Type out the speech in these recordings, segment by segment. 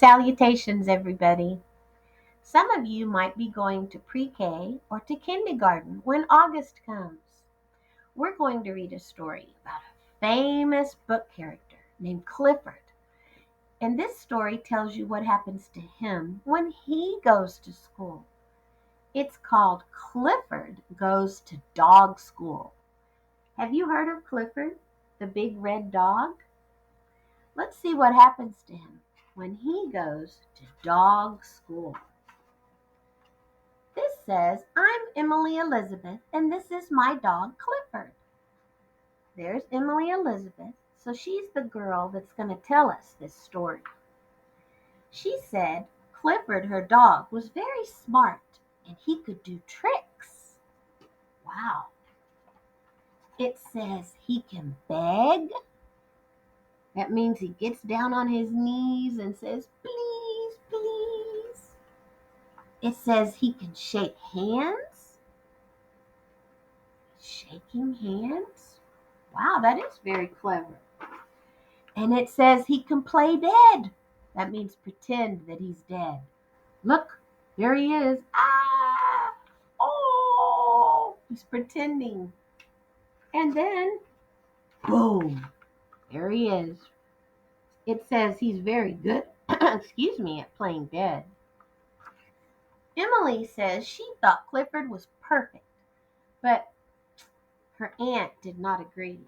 Salutations, everybody. Some of you might be going to pre-K or to kindergarten when August comes. We're going to read a story about a famous book character named Clifford. And this story tells you what happens to him when he goes to school. It's called Clifford Goes to Dog School. Have you heard of Clifford, the big red dog? Let's see what happens to him when he goes to dog school. This says, I'm Emily Elizabeth, and this is my dog Clifford. There's Emily Elizabeth, so she's the girl that's going to tell us this story. She said Clifford, her dog, was very smart, and he could do tricks. Wow. It says he can beg. That means he gets down on his knees and says, please, please. It says he can shake hands. Shaking hands? Wow, that is very clever. And it says he can play dead. That means pretend that he's dead. Look, there he is. Ah! Oh! He's pretending. And then, boom, there he is. It says he's very good, excuse me, at playing dead. Emily says she thought Clifford was perfect, but her aunt did not agree.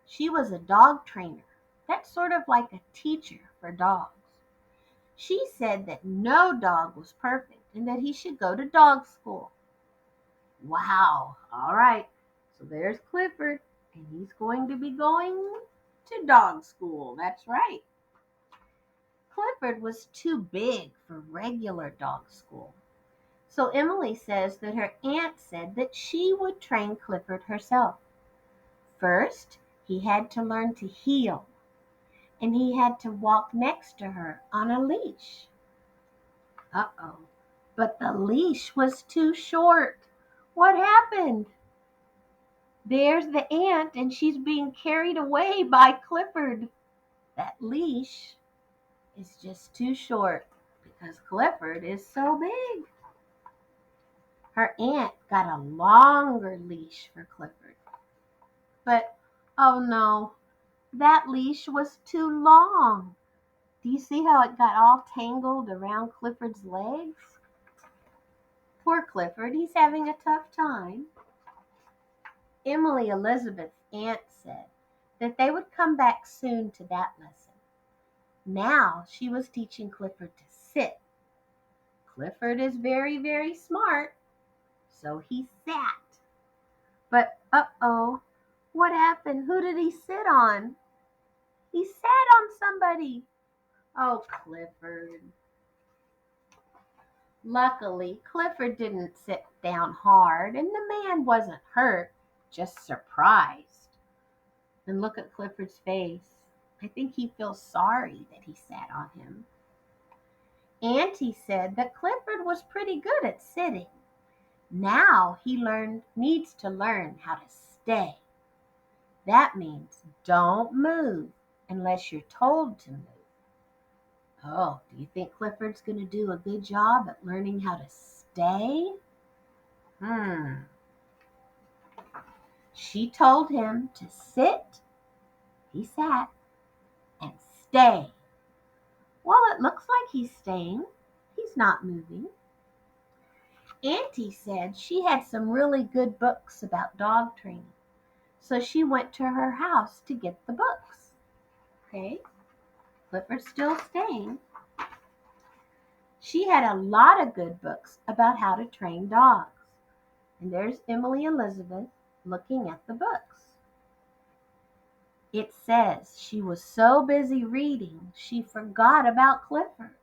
She was a dog trainer. That's sort of like a teacher for dogs. She said that no dog was perfect and that he should go to dog school. Wow. All right. So there's Clifford, and he's going to be going to dog school. That's right. Clifford was too big for regular dog school. So Emily says that her aunt said that she would train Clifford herself. First, he had to learn to heel, and he had to walk next to her on a leash. Uh-oh. But the leash was too short. What happened? There's the aunt, and she's being carried away by Clifford. That leash is just too short because Clifford is so big. Her aunt got a longer leash for Clifford. But, oh no, that leash was too long. Do you see how it got all tangled around Clifford's legs? Poor Clifford, he's having a tough time. Emily Elizabeth's aunt said that they would come back soon to that lesson. Now she was teaching Clifford to sit. Clifford is very, very smart, so he sat. But uh-oh, what happened? Who did he sit on? He sat on somebody. Oh, Clifford. Luckily, Clifford didn't sit down hard, and the man wasn't hurt, just surprised. And look at Clifford's face. I think he feels sorry that he sat on him. Auntie said that Clifford was pretty good at sitting. Now he needs to learn how to stay. That means don't move unless you're told to move. Oh, do you think Clifford's going to do a good job at learning how to stay? She told him to sit. He sat. And stay. Well, it looks like he's staying. He's not moving. Auntie said she had some really good books about dog training. So she went to her house to get the books. Okay, Clifford's still staying. She had a lot of good books about how to train dogs. And there's Emily Elizabeth looking at the books. It says she was so busy reading, she forgot about Clifford.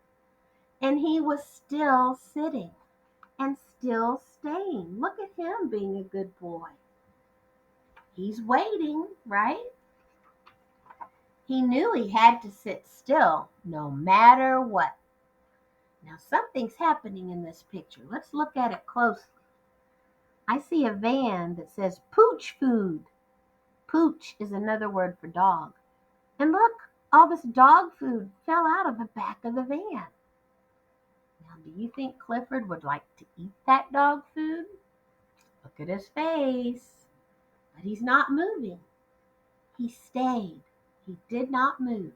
And he was still sitting and still staying. Look at him being a good boy. He's waiting, right? He knew he had to sit still no matter what. Now something's happening in this picture. Let's look at it closely. I see a van that says Pooch Food. Pooch is another word for dog. And look, all this dog food fell out of the back of the van. Now, do you think Clifford would like to eat that dog food? Look at his face. But he's not moving. He stayed. He did not move.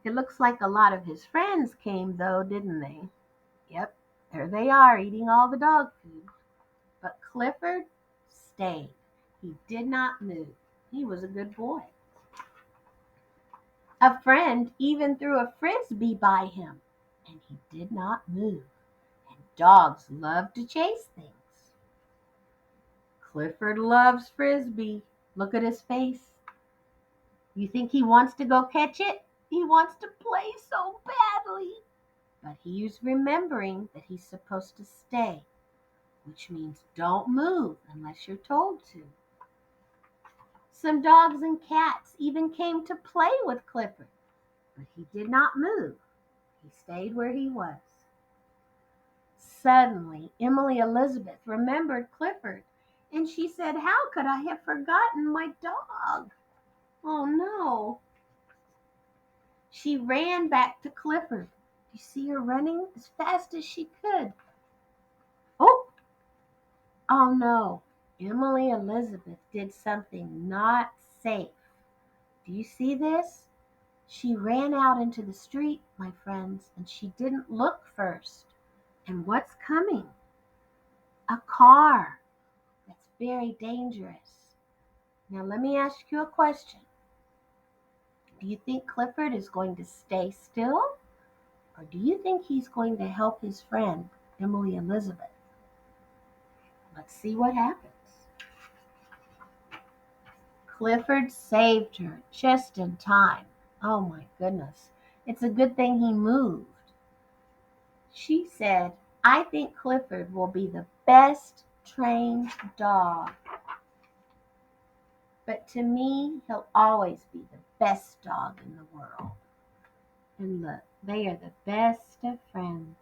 It looks like a lot of his friends came, though, didn't they? Yep, there they are eating all the dog food. But Clifford stayed. He did not move. He was a good boy. A friend even threw a frisbee by him, and he did not move. And dogs love to chase things. Clifford loves frisbee. Look at his face. You think he wants to go catch it? He wants to play so badly. But he's remembering that he's supposed to stay, which means don't move unless you're told to. Some dogs and cats even came to play with Clifford, but he did not move. He stayed where he was. Suddenly, Emily Elizabeth remembered Clifford, and she said, "How could I have forgotten my dog? Oh no." She ran back to Clifford. You see her running as fast as she could. Oh, oh no. Emily Elizabeth did something not safe. Do you see this? She ran out into the street, my friends, and she didn't look first. And what's coming? A car. That's very dangerous. Now let me ask you a question. Do you think Clifford is going to stay still? Or do you think he's going to help his friend, Emily Elizabeth? Let's see what happens. Clifford saved her just in time. Oh my goodness. It's a good thing he moved. She said, "I think Clifford will be the best trained dog. But to me, he'll always be the best dog in the world." And look, they are the best of friends.